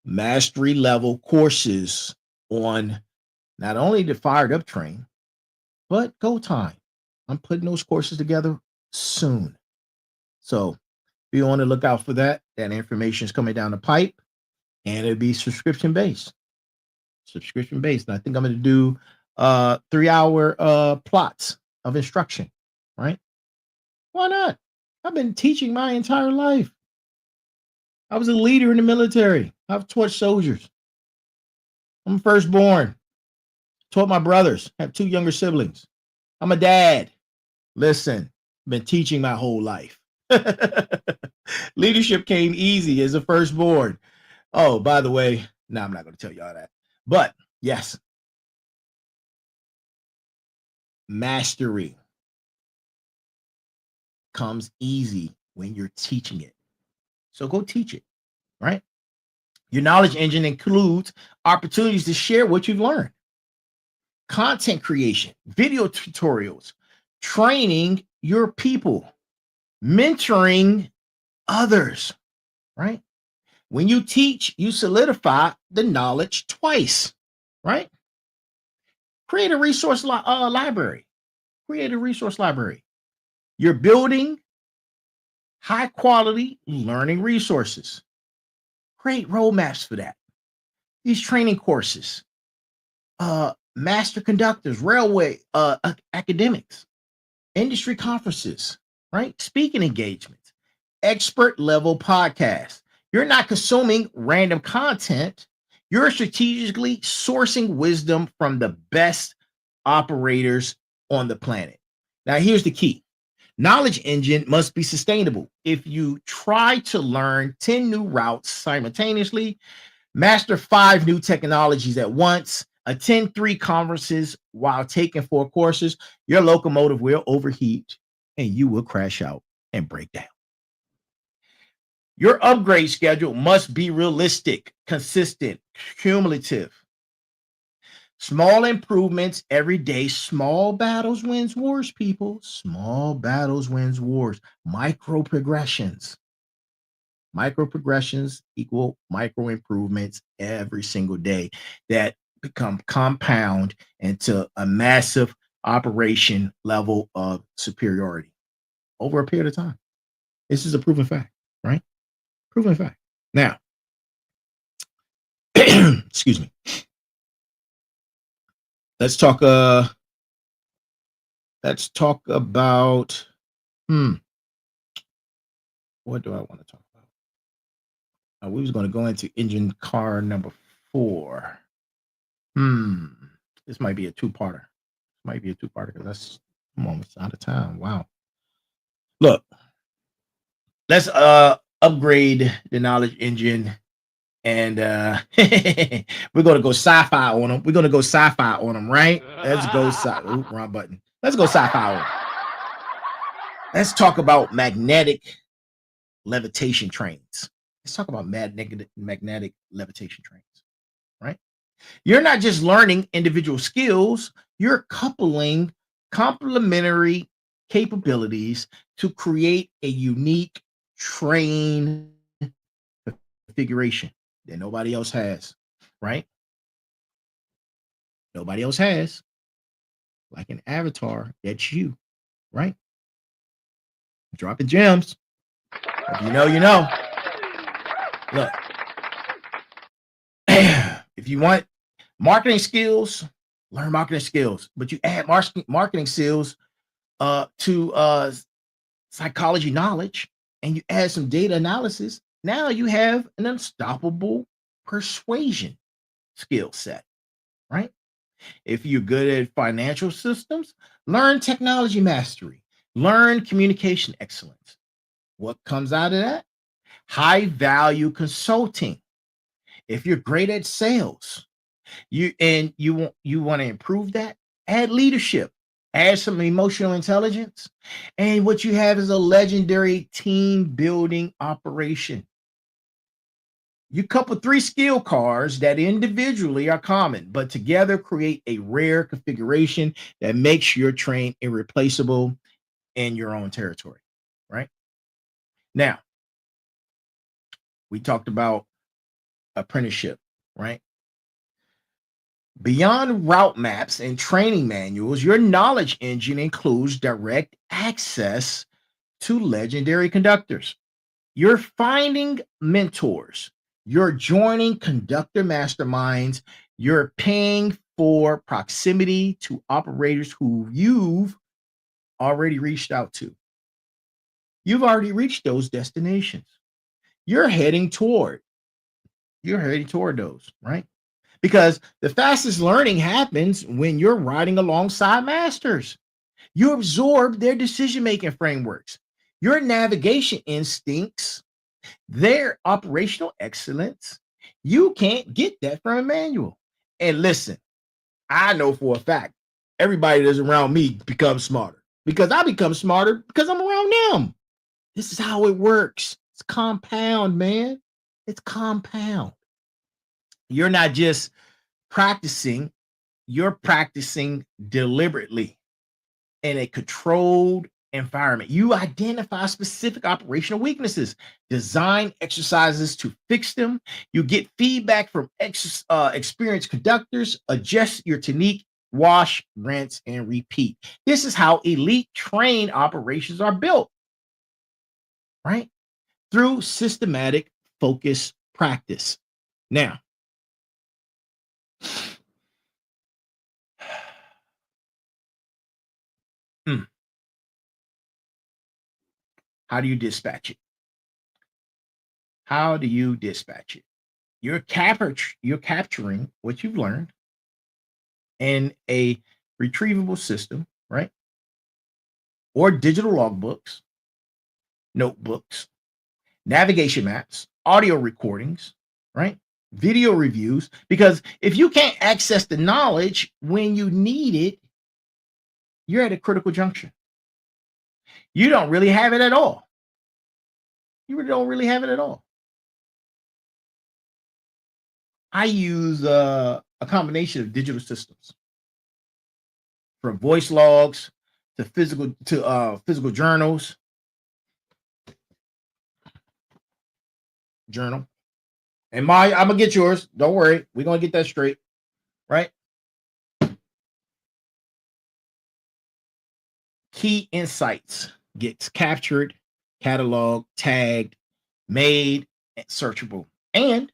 mastery level courses on not only the fired up train, but go time. I'm putting those courses together soon. So be on the lookout for that. That information is coming down the pipe, and it'll be subscription based. Subscription based. And I think I'm going to do 3-hour plots of instruction, right? Why not? I've been teaching my entire life. I was a leader in the military. I've taught soldiers. I'm firstborn. Taught my brothers. I have 2 younger siblings. I'm a dad. Listen, been teaching my whole life. Leadership came easy as a firstborn. Oh, by the way, no, I'm not going to tell you all that. But yes, mastery comes easy when you're teaching it. So go teach it, right? Your knowledge engine includes opportunities to share what you've learned, content creation, video tutorials, training your people, mentoring others, right? When you teach, you solidify the knowledge twice, right? Create a resource library. Create a resource library. You're building high quality learning resources. Create roadmaps for that. These training courses, master conductors, railway academics, industry conferences, right? Speaking engagements, expert level podcasts. You're not consuming random content. You're strategically sourcing wisdom from the best operators on the planet. Now, here's the key. Knowledge engine must be sustainable. If you try to learn 10 new routes simultaneously, master 5 new technologies at once, attend 3 conferences while taking 4 courses, your locomotive will overheat and you will crash out and break down. Your upgrade schedule must be realistic, consistent, cumulative. Small improvements every day. Small battles wins wars, people. Small battles wins wars. Micro progressions. Micro progressions equal micro improvements every single day that become compound into a massive operation level of superiority over a period of time. This is a proven fact, right? Proven fact. Now, excuse me. Let's talk about what do I want to talk about? We was going to go into engine car number 4. This might be a two-parter. Because that's I'm almost out of time. Wow. Look, let's upgrade the knowledge engine, and we're gonna go sci-fi on them. Right? Let's go wrong button. Let's go sci-fi on them. Let's talk about magnetic levitation trains. Let's talk about magnetic levitation trains, right? You're not just learning individual skills, you're coupling complementary capabilities to create a unique train configuration that nobody else has, right? Nobody else has. Like an avatar, that's you, right? Dropping gems. If you know, you know. Look, if you want marketing skills, learn marketing skills, but you add marketing skills to psychology knowledge, and you add some data analysis. Now you have an unstoppable persuasion skill set, right? If you're good at financial systems, learn technology mastery, learn communication excellence, What comes out of that? High value consulting. If you're great at sales, you want to improve that, add leadership, add some emotional intelligence, and what you have is a legendary team building operation. You couple three skill cards that individually are common, but together create a rare configuration that makes your train irreplaceable in your own territory. Right now, we talked about apprenticeship, right? Beyond route maps and training manuals, your knowledge engine includes direct access to legendary conductors. You're finding mentors, you're joining conductor masterminds, you're paying for proximity to operators who you've already reached out to. You've already reached those destinations. You're heading toward, you're heading toward those, right? Because the fastest learning happens when you're riding alongside masters. You absorb their decision making frameworks, your navigation instincts, their operational excellence. You can't get that from a manual. And listen, I know for a fact everybody that's around me becomes smarter because I become smarter because I'm around them. This is how it works. It's compound, man. It's compound. You're not just practicing, you're practicing deliberately in a controlled environment. You identify specific operational weaknesses, design exercises to fix them. You get feedback from experienced conductors, adjust your technique, wash, rinse, and repeat. This is how elite train operations are built, right? Through systematic focus practice. Now, how do you dispatch it? How do you dispatch it? You're capturing what you've learned in a retrievable system, right? Or digital logbooks, notebooks, navigation maps, audio recordings, right? Video reviews. Because if you can't access the knowledge when you need it, you're at a critical junction. You don't really have it at all. You don't really have it at all. I use a combination of digital systems, from voice logs to physical journals. Journal. And I'm gonna get yours. Don't worry, we're gonna get that straight, right? Key insights gets captured, cataloged, tagged, made searchable, and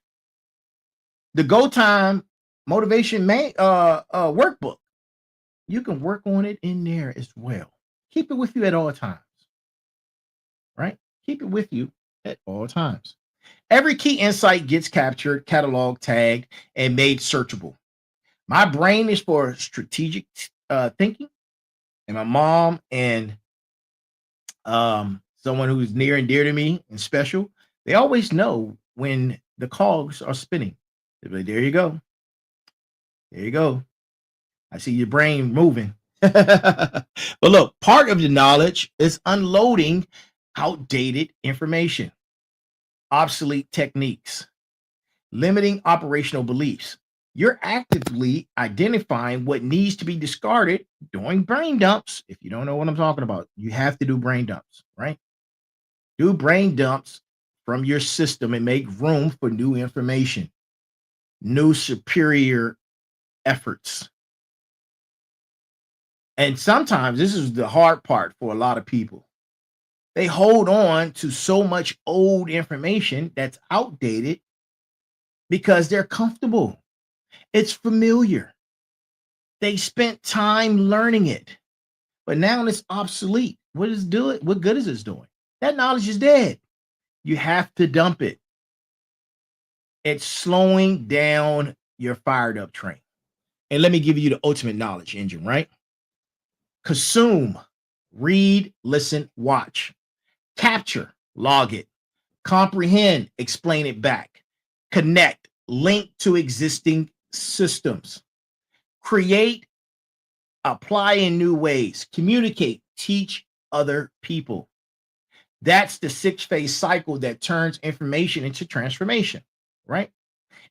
the Go Time motivation workbook. You can work on it in there as well. Keep it with you at all times, right? Keep it with you at all times. Every key insight gets captured, cataloged, tagged, and made searchable. My brain is for strategic thinking, and my mom and someone who's near and dear to me and special, they always know when the cogs are spinning. They're like, there you go. There you go. I see your brain moving. But look, part of the knowledge is unloading outdated information, obsolete techniques, limiting operational beliefs. You're actively identifying what needs to be discarded, doing brain dumps. If you don't know what I'm talking about, you have to do brain dumps, right? Do brain dumps from your system and make room for new information, new superior efforts. And sometimes this is the hard part for a lot of people. They hold on to so much old information that's outdated because they're comfortable. It's familiar. They spent time learning it, but now it's obsolete. What is doing? What good is it doing? That knowledge is dead. You have to dump it. It's slowing down your fired up train. And let me give you the ultimate knowledge engine, right? Consume, read, listen, watch. Capture, log it, comprehend, explain it back, connect, link to existing systems, create, apply in new ways, communicate, teach other people. That's the 6-phase cycle that turns information into transformation, right?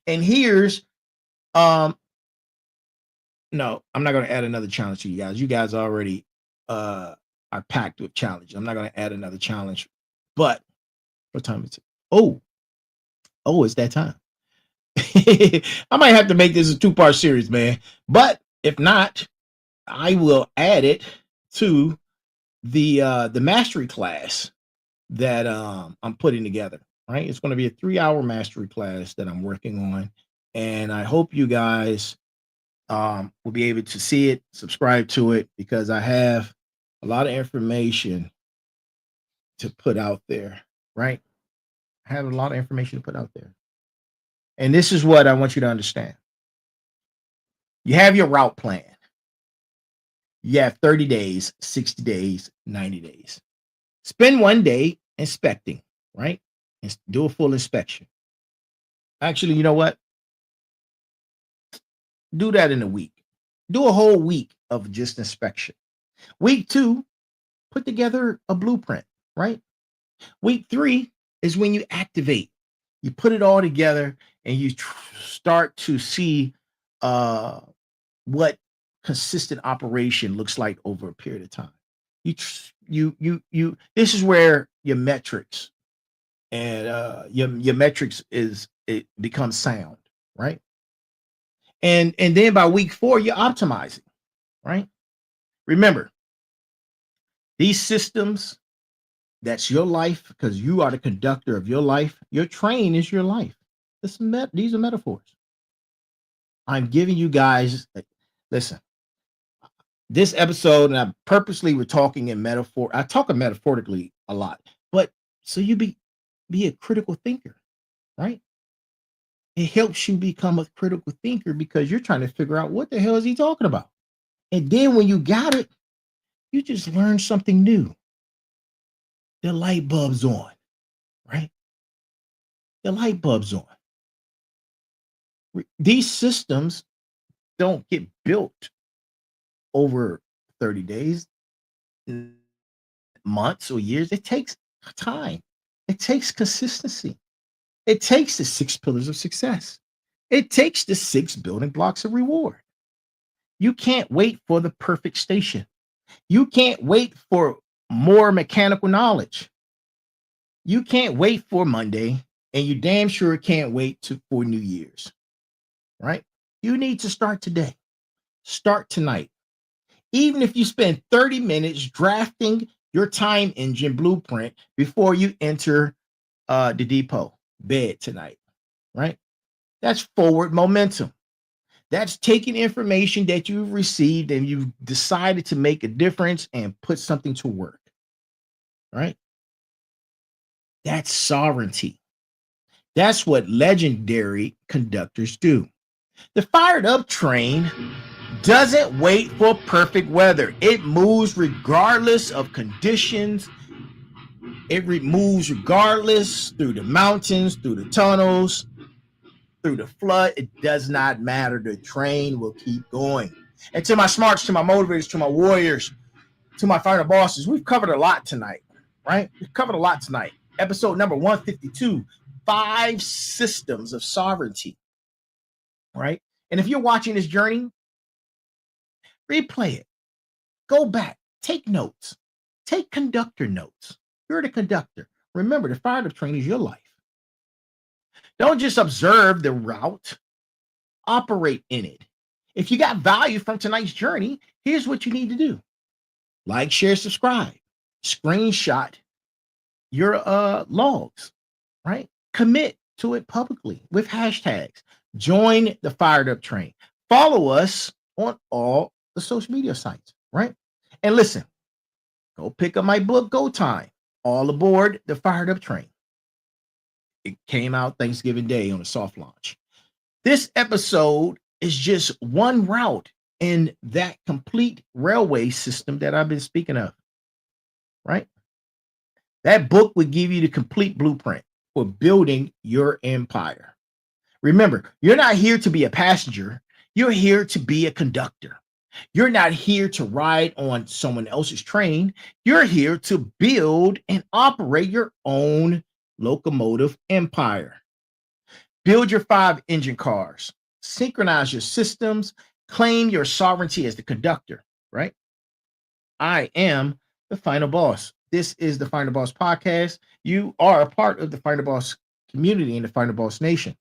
And here's no, I'm not going to add another challenge to you guys. You guys already are packed with challenge. I'm not going to add another challenge. But what time is it? Oh, it's that time. I might have to make this a 2-part series, man. But if not, I will add it to the mastery class that I'm putting together. Right, it's going to be a 3-hour mastery class that I'm working on, and I hope you guys will be able to see it, subscribe to it, because I have a lot of information to put out there. Right, I have a lot of information to put out there, and this is what I want you to understand. You have your route plan. You have 30 days, 60 days, 90 days. Spend one day inspecting, right? And do a full inspection. Actually, you know what? Do that in a week. Do a whole week of just inspection. Week 2, put together a blueprint, right? Week 3 is when you activate. You put it all together and you start to see what consistent operation looks like over a period of time. This is where your metrics and your metrics it becomes sound, right? And then by week 4, you're optimizing, right? Remember, these systems, that's your life, because you are the conductor of your life. Your train is your life. These are metaphors. I'm giving you guys, listen, this episode, and I purposely we're talking in metaphor. I talk metaphorically a lot, but so you be a critical thinker, right? It helps you become a critical thinker because you're trying to figure out what the hell is he talking about. And then when you got it, you just learn something new. The light bulb's on, right? The light bulb's on. These systems don't get built over 30 days, months, or years. It takes time. It takes consistency. It takes the 6 pillars of success. It takes the 6 building blocks of reward. You can't wait for the perfect station. You can't wait for more mechanical knowledge. You can't wait for Monday, and you damn sure can't wait for New Year's, right? You need to start today. Start tonight. Even if you spend 30 minutes drafting your time engine blueprint before you enter the depot bed tonight, right? That's forward momentum. That's taking information that you've received and you've decided to make a difference and put something to work, right? That's sovereignty. That's what legendary conductors do. The fired up train doesn't wait for perfect weather. It moves regardless of conditions. It moves regardless through the mountains, through the tunnels, through the flood. It does not matter. The train will keep going. And to my smarts, to my motivators, to my warriors, to my final bosses, we've covered a lot tonight, right? We've covered a lot tonight. Episode number 152, 5 systems of sovereignty, right? And if you're watching this journey, replay it. Go back. Take notes. Take conductor notes. You're the conductor. Remember, the fired up train is your life. Don't just observe the route. Operate in it. If you got value from tonight's journey, here's what you need to do. Like, share, subscribe. Screenshot your logs, right? Commit to it publicly with hashtags. Join the fired up train. Follow us on all the social media sites, right? And listen, go pick up my book, Go Time. All aboard the fired up train. It came out Thanksgiving Day on a soft launch. This episode is just one route in that complete railway system that I've been speaking of, right? That book would give you the complete blueprint for building your empire. Remember, you're not here to be a passenger. You're here to be a conductor. You're not here to ride on someone else's train. You're here to build and operate your own locomotive empire. Build your 5-engine cars. Synchronize your systems. Claim your sovereignty as the conductor, right? I am the Final Boss. This is the Final Boss podcast. You are a part of the Final Boss community and the Final Boss Nation,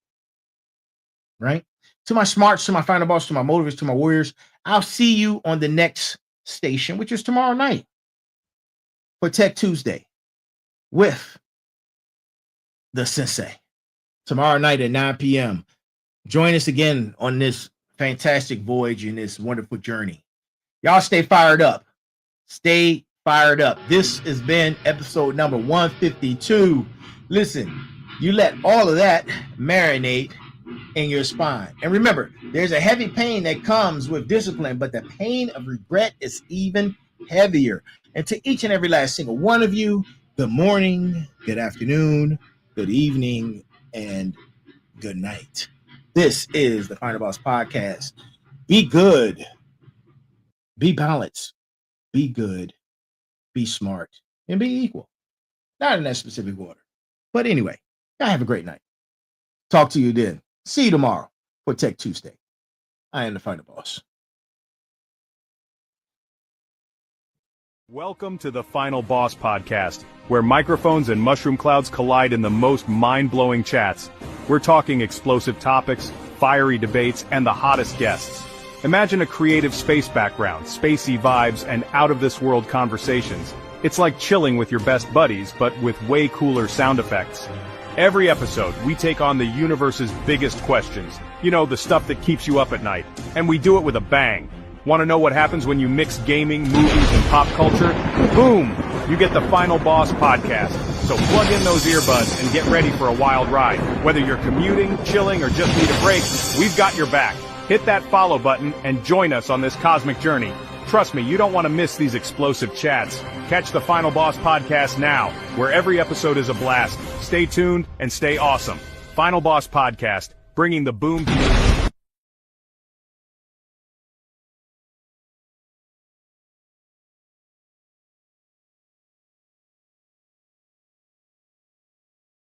right? To my smarts, to my Final Boss, to my motivators, to my warriors, I'll see you on the next station, which is tomorrow night for Tech Tuesday with the Sensei. Tomorrow night at 9 p.m. Join us again on this fantastic voyage and this wonderful journey. Y'all stay fired up. Stay fired up. This has been episode number 152. Listen, you let all of that marinate in your spine. And remember, there's a heavy pain that comes with discipline, but the pain of regret is even heavier. And to each and every last single one of you, good morning, good afternoon, good evening, and good night. This is the Final Boss Podcast. Be good, be balanced, be good, be smart, and be equal. Not in that specific order. But anyway, y'all have a great night. Talk to you then. See you tomorrow for Tech Tuesday. I am the Final Boss. Welcome to the Final Boss Podcast, where microphones and mushroom clouds collide in the most mind-blowing chats. We're talking explosive topics, fiery debates, and the hottest guests. Imagine a creative space background, spacey vibes, and out-of-this-world conversations. It's like chilling with your best buddies, but with way cooler sound effects. Every episode, we take on the universe's biggest questions. You know, the stuff that keeps you up at night. And we do it with a bang. Want to know what happens when you mix gaming, movies, and pop culture? Boom! You get the Final Boss Podcast. So plug in those earbuds and get ready for a wild ride. Whether you're commuting, chilling, or just need a break, we've got your back. Hit that follow button and join us on this cosmic journey. Trust me, you don't want to miss these explosive chats. Catch the Final Boss Podcast now, where every episode is a blast. Stay tuned and stay awesome. Final Boss Podcast, bringing the boom to you.